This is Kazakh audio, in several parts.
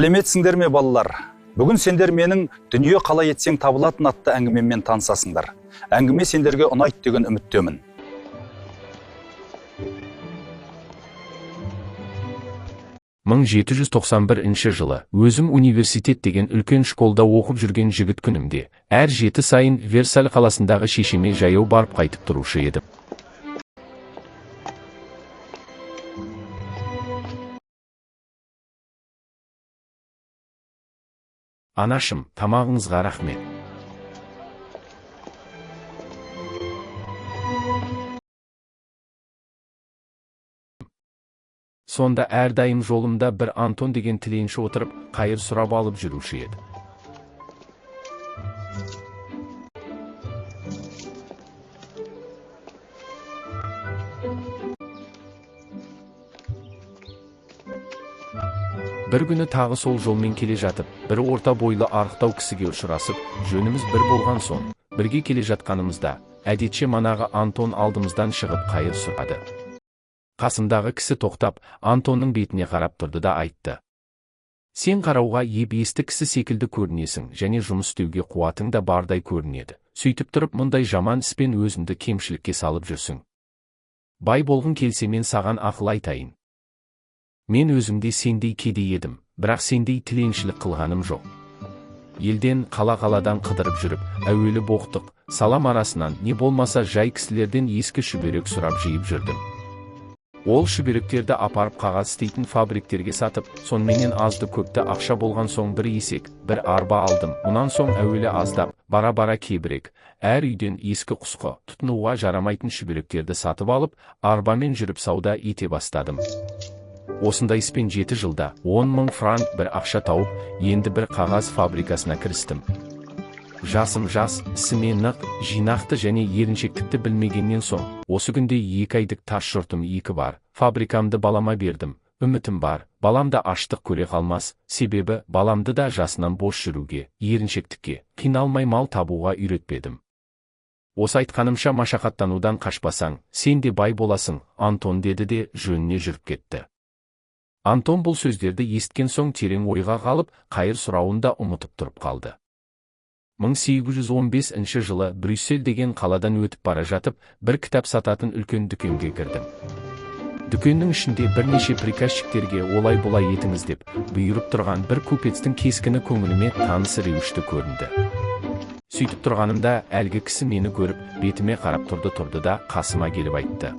Сәлеметсіңдер ме балалар? Бүгін сендер менің дүние қалай етсең табылатын атты әңгімеммен танысасыңдар. Әңгіме сендерге ұнайды деген үміттемін. Мың 791 жылы өзім университет деген үлкен школда оқып жүрген жігіт күнімде, әр 7 сайын Версаль қаласындағы шешеме жаяу барып қайтып тұрушы едім. Анашым, тамағыңызға рахмет. Сонда әрдайым жолымда бір Антон деген тіленші отырып, қайыр сұрап алып жүруші еді. Bir күні тағы сол жолмен келе жатып, бір орта бойлы арықтау кісіге ұшырасып, жөніміз бір болған соң, бірге келе жатқанымызда, әдетше манағы Антон алдымыздан шығып қайыр сұрады. Қасымдағы кісі тоқтап, Антонның бетіне қарап тұрды да айтты: "Сен қарауға ебесті кісі секілді көрінесің, және жұмыс істеуге қуатың да бардай көрінеді. Сөйтіп тұрып мұндай жаман іспен өзіңді кемшілікке салып жүрсің. Бай болғың келсе мен саған ақыл айтайын. Мен өзімде сендей кедей едім, бірақ сендей тіленшілік қылғаным жоқ. Елден қала-қаладан қыдырып жүріп, әуелі боқтық, салам арасынан не болмаса жай кісілерден ескі шүберек сұрап жиып жүрдім. Ол шүберектерді апарып қағаз істейтін фабриктерге сатып, сонменен азды көпті ақша болған соң бір есек, бір арба алдым. Мұнан соң әуелі аздап, бара-бара кейбірек, әр үйден ескі құсқы, тұтынуға жарамайтын шүберектерді сатып алып, арбамен жүріп сауда ете бастадым. Осындай іспен 7 жылда 10 мың франк бір ақша тауып, енді бір қағаз фабрикасына кірістім. Жасым жас, ісіме нық, жинақты және еріншектікті білмегеннен соң, осы күнде 2 айдық тас жұртым 2 бар, фабрикамды балама бердім. Үмітім бар, балам да аштық көре қалмас, себебі баламды да жасынан бос жүруге, еріншектікке, қиналмай мал табуға үйретпедім. Осы айтқанымша машақаттанудан қашпасаң, сен де бай боласың, Антон, деді де жөніне жүріп кетті. Антон бұл сөздерді есткен соң терең ойға қалып, қайыр сұрауын да ұмытып тұрып қалды. 1815 жылы Брюссель деген қаладан өтіп бара жатып, бір кітап сататын үлкен дүкенге кірдім. Дүкеннің ішінде бірнеше приказчиктерге олай-бұлай етіңіз деп бұйырып тұрған бір купецтің кескіні көңіліме таныс реуішті көрінді. Сөйтіп тұрғанымда әлгі кісі мені көріп, бетіме қарап тұрды да қасыма келіп айтты: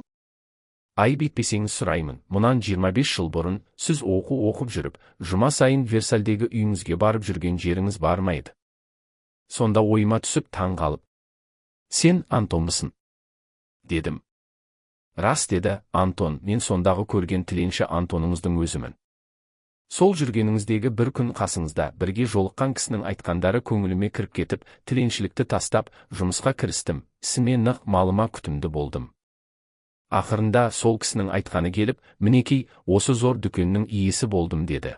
"Айып етпесеңіз сұраймын, мұнан 25 жыл бұрын сіз оқып жүріп, жұма сайын Версальдегі үйіңізге барып жүрген жеріңіз бар ма еді?" Сонда ойыма түсіп таң қалып: "Сен Антонмысың?" дедім. "Рас", деді Антон, "мен сондағы көрген тіленші Антоныңыздың өзімін. Сол жүргеніңіздегі бір күн қасыңызда бірге жолыққан кісінің айтқандары көңіліме кіріп кетіп, тіленшілікті тастап, жұмысқа кірістім, ісіме нық, малыма күтімді болдым. Ақырында сол кісінің айтқаны келіп, мінекей, осы зор дүкеннің иесі болдым", деді.